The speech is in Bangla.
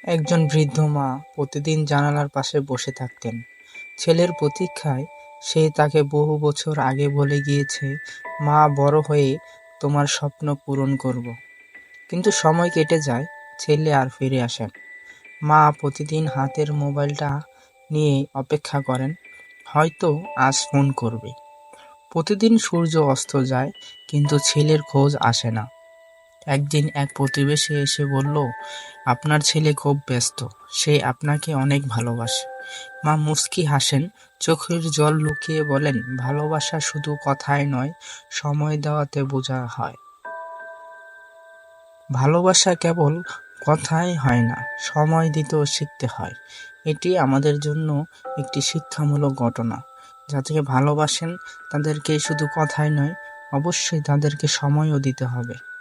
একজন বৃদ্ধ মা প্রতিদিন জানালার পাশে বসে থাকতেন, ছেলের প্রতীক্ষায়। সে তাকে বহু বছর আগে বলে গিয়েছে, মা, বড় হয়ে তোমার স্বপ্ন পূরণ করব। কিন্তু সময় কেটে যায়, ছেলে আর ফিরে আসেন। মা প্রতিদিন হাতের মোবাইলটা নিয়ে অপেক্ষা করেন, হয়তো আজ ফোন করবে। প্রতিদিন সূর্য অস্ত যায়, কিন্তু ছেলের খোঁজ আসে না। একদিন এক প্রতিবেশী এসে বলল, আপনার ছেলে খুব ব্যস্ত, সে আপনাকে অনেক ভালোবাসে। মা মুচকি হাসেন, চোখের জল লুকিয়ে বলেন, ভালোবাসা শুধু কথায় নয়, সময় দেওয়াতে বোঝা হয়। ভালোবাসা কেবল কথায় হয় না, সময় দিতেও শিখতে হয়। এটি আমাদের জন্য একটি শিক্ষামূলক ঘটনা। যাদেরকে ভালোবাসেন তাদেরকে শুধু কথায় নয়, অবশ্যই তাদেরকে সময়ও দিতে হবে।